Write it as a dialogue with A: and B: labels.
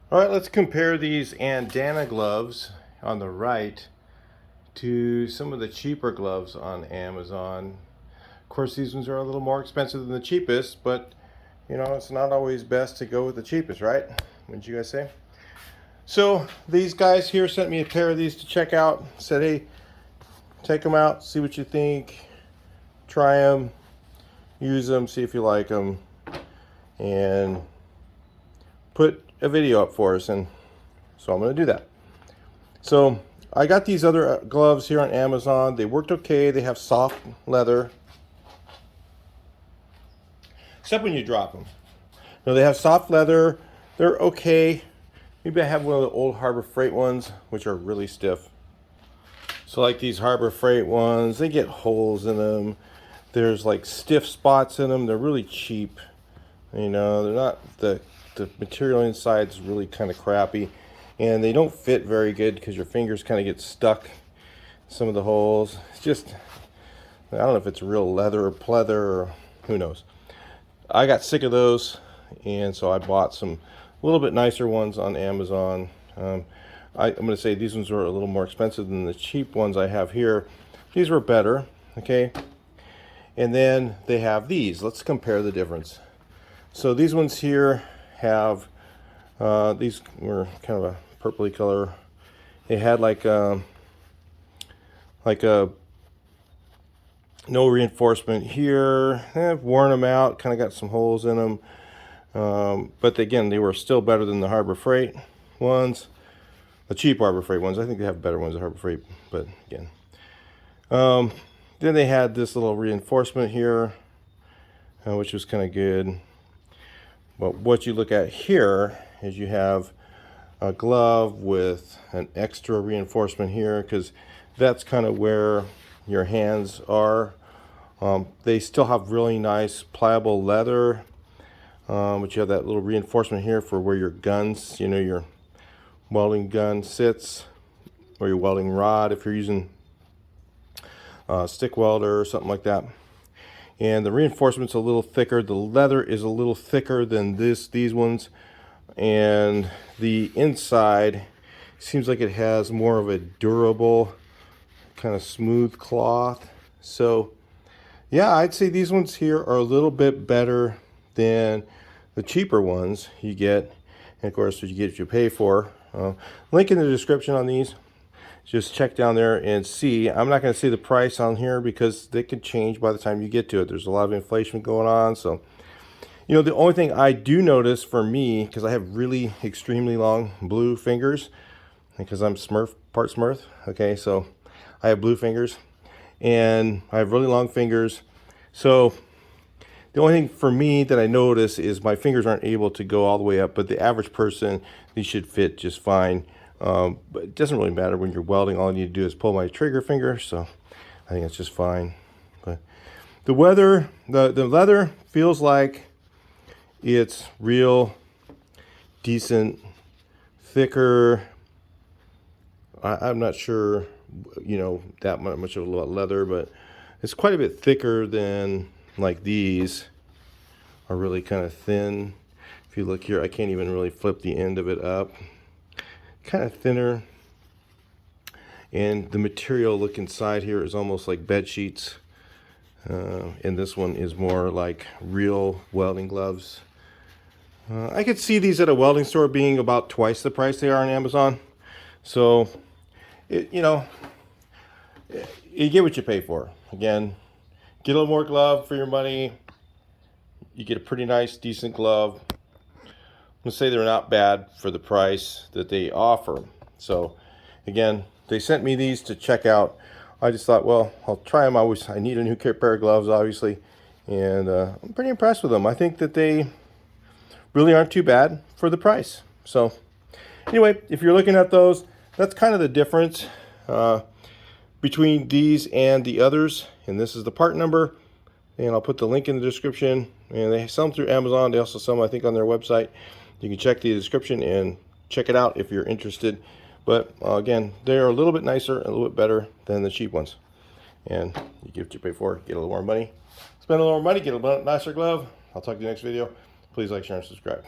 A: All right, let's compare these ANDANDA gloves on the right to some of the cheaper gloves on Amazon. Of course, these ones are a little more expensive than the cheapest, but you know, it's not always best to go with the cheapest, right? Wouldn't you guys say? So these guys here sent me a pair of these to check out. Said, hey, take them out, see what you think, try them, use them, see if you like them, and put a video up for us. And so I'm going to do that. So I got these other gloves here on Amazon. They worked okay. They have soft leather, except when you drop them. No, they have soft leather. They're okay. Maybe I have one of the old Harbor Freight ones, which are really stiff. So like these Harbor Freight ones, they get holes in them. There's like stiff spots in them. They're really cheap. You know, they're not, the material inside is really kind of crappy. And they don't fit very good because your fingers kind of get stuck in some of the holes. It's just, I don't know if it's real leather or pleather or who knows. I got sick of those, and so I bought some a little bit nicer ones on Amazon. I'm going to say these ones were a little more expensive than the cheap ones I have here. These were better, okay? And then they have these. Let's compare the difference. So these ones here have, these were kind of a purpley color. They had like a no reinforcement here. I've worn them out, kind of got some holes in them. But again, they were still better than the Harbor Freight ones. The cheap Harbor Freight ones. I think they have better ones at Harbor Freight, but again. Then they had this little reinforcement here, which was kind of good. But what you look at here is you have a glove with an extra reinforcement here, because that's kind of where your hands are. They still have really nice pliable leather, but you have that little reinforcement here for where your guns, you know, your welding gun sits, or your welding rod if you're using stick welder or something like that. And the reinforcement's a little thicker. The leather is a little thicker than these ones, and the inside seems like it has more of a durable kind of smooth cloth. So yeah, I'd say these ones here are a little bit better than the cheaper ones you get. And of course, what you get, what you pay for. Link in the description on these. Just check down there and see. I'm not going to say the price on here because they could change by the time you get to it. There's a lot of inflation going on. So, you know, the only thing I do notice for me, because I have really extremely long blue fingers, because I'm Smurf, part Smurf. Okay, so I have blue fingers and I have really long fingers. So the only thing for me that I notice is my fingers aren't able to go all the way up, but the average person, these should fit just fine. But it doesn't really matter when you're welding. All you need to do is pull my trigger finger, so I think it's just fine. But the leather feels like it's real decent, thicker. I'm not sure, you know, that much of leather, but it's quite a bit thicker than like these are really kind of thin. If you look here, I can't even really flip the end of it up. Kind of thinner, and the material look inside here is almost like bed sheets, and this one is more like real welding gloves. I could see these at a welding store being about twice the price they are on Amazon. So you know, you get what you pay for. Again, get a little more glove for your money. You get a pretty nice, decent glove. I'm gonna say they're not bad for the price that they offer. So again, they sent me these to check out. I just thought, well, I'll try them. I need a new pair of gloves, obviously, and I'm pretty impressed with them. I think that they really aren't too bad for the price. So anyway, if you're looking at those, that's kind of the difference between these and the others. And this is the part number, and I'll put the link in the description. And they sell them through Amazon. They also sell them, I think, on their website. You can check the description and check it out if you're interested. But again, they're a little bit nicer and a little bit better than the cheap ones. And you get what you pay for, get a little more money. Spend a little more money, get a nicer glove. I'll talk to you next video. Please like, share, and subscribe.